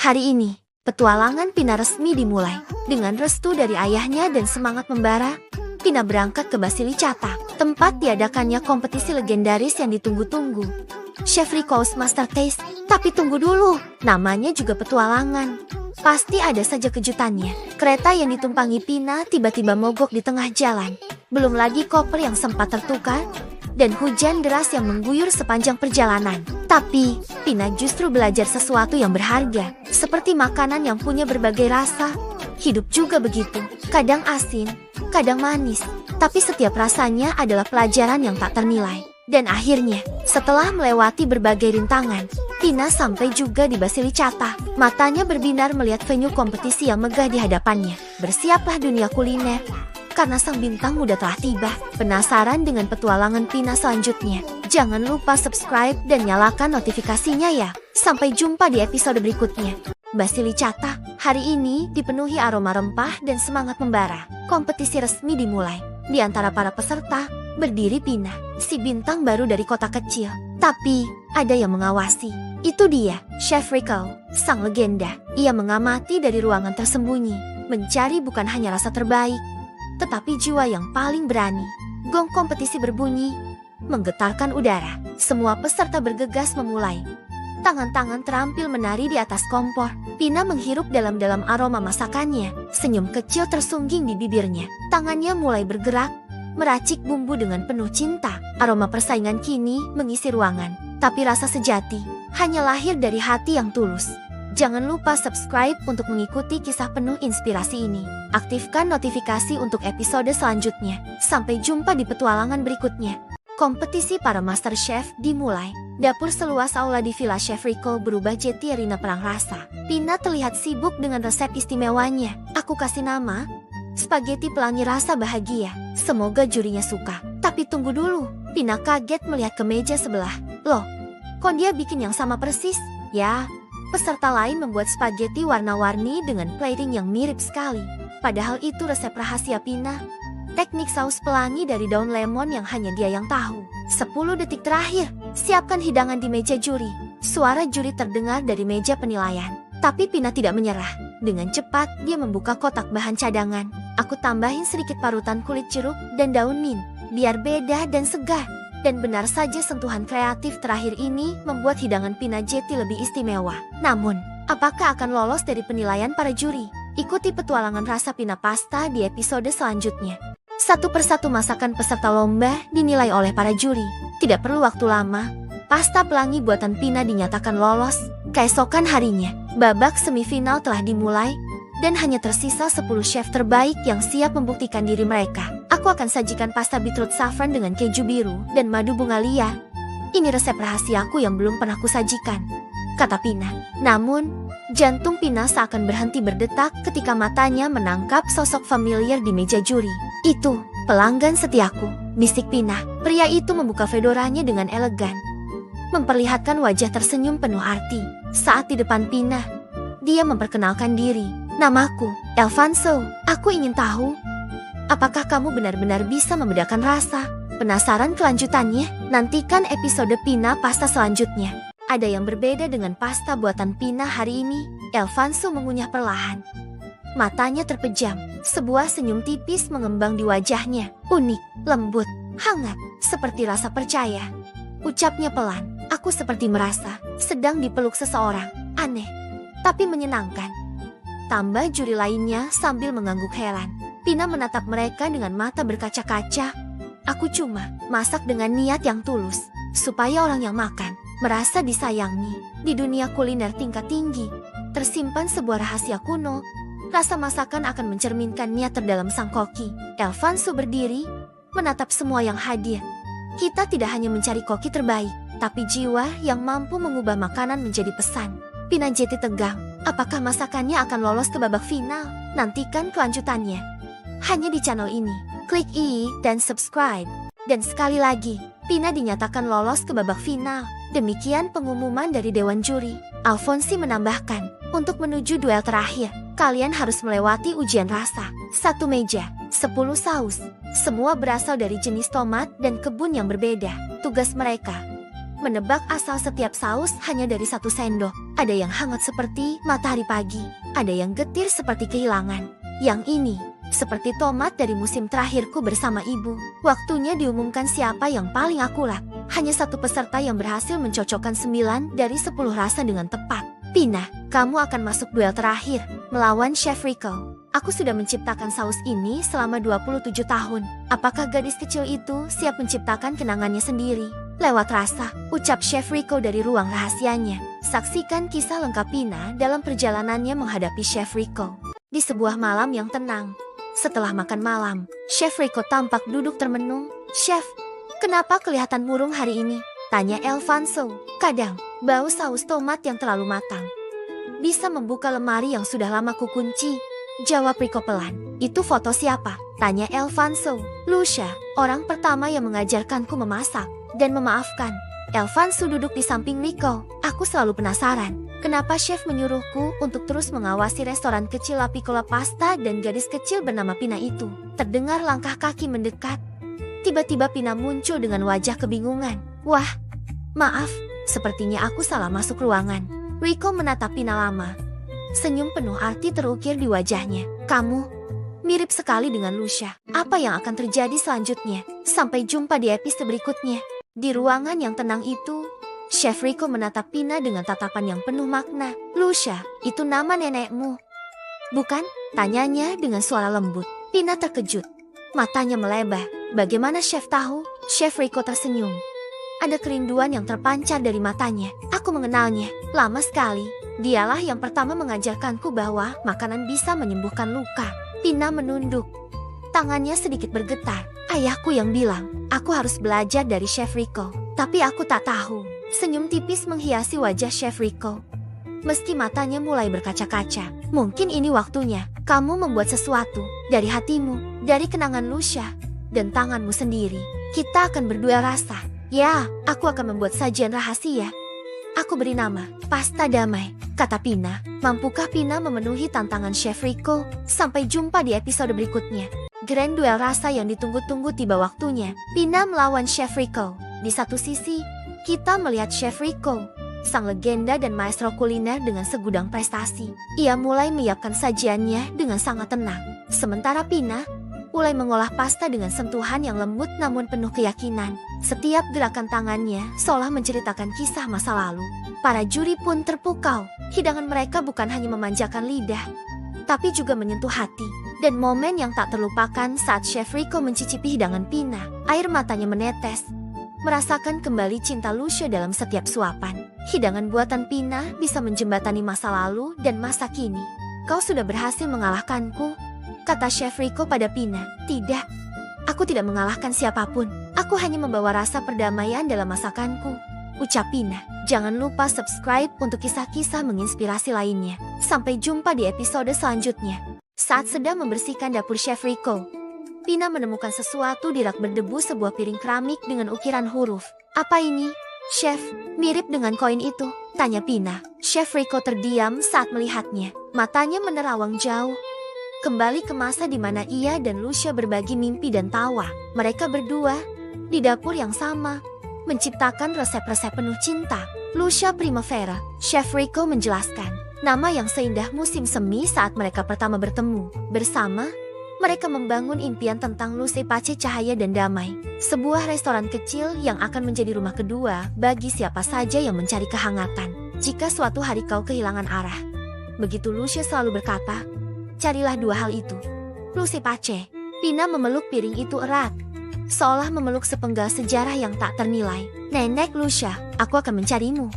Hari ini, petualangan Pina resmi dimulai. Dengan restu dari ayahnya dan semangat membara, Pina berangkat ke Basilicata, tempat diadakannya kompetisi legendaris yang ditunggu-tunggu. Chef Rico's Master Taste, tapi tunggu dulu, namanya juga petualangan. Pasti ada saja kejutannya. Kereta yang ditumpangi Pina tiba-tiba mogok di tengah jalan. Belum lagi koper yang sempat tertukar, dan hujan deras yang mengguyur sepanjang perjalanan. Tapi, Pina justru belajar sesuatu yang berharga, seperti makanan yang punya berbagai rasa. Hidup juga begitu, kadang asin, kadang manis, tapi setiap rasanya adalah pelajaran yang tak ternilai. Dan akhirnya, setelah melewati berbagai rintangan, Pina sampai juga di Basilicata. Matanya berbinar melihat venue kompetisi yang megah di hadapannya. Bersiaplah dunia kuliner, karena sang bintang muda telah tiba. Penasaran dengan petualangan Pina selanjutnya? Jangan lupa subscribe dan nyalakan notifikasinya ya. Sampai jumpa di episode berikutnya. Basilicata, hari ini dipenuhi aroma rempah dan semangat membara. Kompetisi resmi dimulai. Di antara para peserta, berdiri Pina, si bintang baru dari kota kecil. Tapi, ada yang mengawasi. Itu dia, Chef Rico, sang legenda. Ia mengamati dari ruangan tersembunyi, mencari bukan hanya rasa terbaik, tetapi jiwa yang paling berani. Gong kompetisi berbunyi, menggetarkan udara. Semua peserta bergegas memulai. Tangan-tangan terampil menari di atas kompor. Pina menghirup dalam-dalam aroma masakannya. Senyum kecil tersungging di bibirnya. Tangannya mulai bergerak, meracik bumbu dengan penuh cinta. Aroma persaingan kini mengisi ruangan. Tapi rasa sejati hanya lahir dari hati yang tulus. Jangan lupa subscribe untuk mengikuti kisah penuh inspirasi ini. Aktifkan notifikasi untuk episode selanjutnya. Sampai jumpa di petualangan berikutnya. Kompetisi para Master Chef dimulai. Dapur seluas aula di Villa Chef Rico berubah jadi arena perang rasa. Pina terlihat sibuk dengan resep istimewanya. Aku kasih nama spaghetti pelangi rasa bahagia. Semoga jurinya suka. Tapi tunggu dulu. Pina kaget melihat ke meja sebelah. Loh, kok dia bikin yang sama persis? Ya, peserta lain membuat spaghetti warna-warni dengan plating yang mirip sekali. Padahal itu resep rahasia Pina. Teknik saus pelangi dari daun lemon yang hanya dia yang tahu. 10 detik terakhir, siapkan hidangan di meja juri. Suara juri terdengar dari meja penilaian. Tapi Pina tidak menyerah. Dengan cepat, dia membuka kotak bahan cadangan. Aku tambahin sedikit parutan kulit jeruk dan daun mint, biar beda dan segar. Dan benar saja sentuhan kreatif terakhir ini membuat hidangan Pina jadi lebih istimewa. Namun, apakah akan lolos dari penilaian para juri? Ikuti petualangan rasa Pina Pasta di episode selanjutnya. Satu persatu masakan peserta lomba dinilai oleh para juri. Tidak perlu waktu lama, pasta pelangi buatan Pina dinyatakan lolos. Keesokan harinya, babak semifinal telah dimulai, dan hanya tersisa 10 chef terbaik yang siap membuktikan diri mereka. Aku akan sajikan pasta beetroot saffron dengan keju biru dan madu bunga liar. Ini resep rahasiaku yang belum pernah kusajikan, kata Pina. Namun, jantung Pina seakan berhenti berdetak ketika matanya menangkap sosok familiar di meja juri. Itu, pelanggan setiaku, bisik Pina. Pria itu membuka fedoranya dengan elegan, memperlihatkan wajah tersenyum penuh arti. Saat di depan Pina, dia memperkenalkan diri. Namaku, Alfonso. Aku ingin tahu, apakah kamu benar-benar bisa membedakan rasa? Penasaran kelanjutannya? Nantikan episode Pina Pasta selanjutnya. Ada yang berbeda dengan pasta buatan Pina hari ini. Alfonso mengunyah perlahan. Matanya terpejam. Sebuah senyum tipis mengembang di wajahnya. Unik, lembut, hangat, seperti rasa percaya. Ucapnya pelan. Aku seperti merasa sedang dipeluk seseorang. Aneh, tapi menyenangkan. Tambah juri lainnya sambil mengangguk heran. Pina menatap mereka dengan mata berkaca-kaca. Aku cuma masak dengan niat yang tulus, supaya orang yang makan merasa disayangi. Di dunia kuliner tingkat tinggi, tersimpan sebuah rahasia kuno. Rasa masakan akan mencerminkan niat terdalam sang koki. Alfonso berdiri, menatap semua yang hadir. Kita tidak hanya mencari koki terbaik, tapi jiwa yang mampu mengubah makanan menjadi pesan. Pina jadi tegang. Apakah masakannya akan lolos ke babak final? Nantikan kelanjutannya hanya di channel ini. Klik i dan subscribe. Dan sekali lagi, Pina dinyatakan lolos ke babak final. Demikian pengumuman dari Dewan Juri. Alfonsi menambahkan, untuk menuju duel terakhir, kalian harus melewati ujian rasa. 1 meja, 10 saus. Semua berasal dari jenis tomat dan kebun yang berbeda. Tugas mereka menebak asal setiap saus hanya dari 1 sendok. Ada yang hangat seperti matahari pagi, ada yang getir seperti kehilangan. Yang ini, seperti tomat dari musim terakhirku bersama ibu. Waktunya diumumkan siapa yang paling akurat. Hanya satu peserta yang berhasil mencocokkan 9 dari 10 rasa dengan tepat. Pina, kamu akan masuk duel terakhir, melawan Chef Rico. Aku sudah menciptakan saus ini selama 27 tahun. Apakah gadis kecil itu siap menciptakan kenangannya sendiri? Lewat rasa, ucap Chef Rico dari ruang rahasianya. Saksikan kisah lengkap Pina dalam perjalanannya menghadapi Chef Rico. Di sebuah malam yang tenang. Setelah makan malam, Chef Rico tampak duduk termenung. Chef, kenapa kelihatan murung hari ini? Tanya Alfonso. Kadang, bau saus tomat yang terlalu matang bisa membuka lemari yang sudah lama kukunci. Jawab Rico pelan. Itu foto siapa? Tanya Alfonso. Lucia, orang pertama yang mengajarkanku memasak dan memaafkan. Alfonso duduk di samping Rico. Aku selalu penasaran, kenapa chef menyuruhku untuk terus mengawasi restoran kecil La Piccola Pasta dan gadis kecil bernama Pina itu. Terdengar langkah kaki mendekat. Tiba-tiba Pina muncul dengan wajah kebingungan. Wah, maaf, sepertinya aku salah masuk ruangan. Rico menatap Pina lama. Senyum penuh arti terukir di wajahnya. Kamu mirip sekali dengan Lucia. Apa yang akan terjadi selanjutnya? Sampai jumpa di episode berikutnya. Di ruangan yang tenang itu, Chef Rico menatap Pina dengan tatapan yang penuh makna. Lucia, itu nama nenekmu, bukan? Tanyanya dengan suara lembut. Pina terkejut. Matanya melebar. Bagaimana Chef tahu? Chef Rico tersenyum. Ada kerinduan yang terpancar dari matanya. Aku mengenalnya. Lama sekali. Dialah yang pertama mengajarkanku bahwa makanan bisa menyembuhkan luka. Pina menunduk. Tangannya sedikit bergetar. Ayahku yang bilang, aku harus belajar dari Chef Rico. Tapi aku tak tahu. Senyum tipis menghiasi wajah Chef Rico. Meski matanya mulai berkaca-kaca. Mungkin ini waktunya. Kamu membuat sesuatu dari hatimu, dari kenangan Lucia, dan tanganmu sendiri. Kita akan berduel rasa. Ya, aku akan membuat sajian rahasia. Aku beri nama Pasta Damai, kata Pina. Mampukah Pina memenuhi tantangan Chef Rico? Sampai jumpa di episode berikutnya. Grand duel rasa yang ditunggu-tunggu tiba waktunya. Pina melawan Chef Rico. Di satu sisi, kita melihat Chef Rico, sang legenda dan maestro kuliner dengan segudang prestasi. Ia mulai menyiapkan sajiannya dengan sangat tenang. Sementara Pina mulai mengolah pasta dengan sentuhan yang lembut namun penuh keyakinan. Setiap gerakan tangannya seolah menceritakan kisah masa lalu. Para juri pun terpukau. Hidangan mereka bukan hanya memanjakan lidah, tapi juga menyentuh hati. Dan momen yang tak terlupakan saat Chef Rico mencicipi hidangan Pina. Air matanya menetes. Merasakan kembali cinta Lucia dalam setiap suapan. Hidangan buatan Pina bisa menjembatani masa lalu dan masa kini. Kau sudah berhasil mengalahkanku, kata Chef Rico pada Pina. Tidak, aku tidak mengalahkan siapapun. Aku hanya membawa rasa perdamaian dalam masakanku, ucap Pina. Jangan lupa subscribe untuk kisah-kisah menginspirasi lainnya. Sampai jumpa di episode selanjutnya. Saat sedang membersihkan dapur Chef Rico, Pina menemukan sesuatu di rak berdebu, sebuah piring keramik dengan ukiran huruf. Apa ini? Chef, mirip dengan koin itu, tanya Pina. Chef Rico terdiam saat melihatnya. Matanya menerawang jauh. Kembali ke masa di mana ia dan Lucia berbagi mimpi dan tawa. Mereka berdua di dapur yang sama, menciptakan resep-resep penuh cinta. Lucia Primavera, Chef Rico menjelaskan, nama yang seindah musim semi. Saat mereka pertama bertemu bersama, mereka membangun impian tentang Luce Pace, cahaya dan damai. Sebuah restoran kecil yang akan menjadi rumah kedua bagi siapa saja yang mencari kehangatan. Jika suatu hari kau kehilangan arah, begitu Lucia selalu berkata, carilah dua hal itu. Luce Pace. Pina memeluk piring itu erat, seolah memeluk sepenggal sejarah yang tak ternilai. Nenek Lucia, aku akan mencarimu.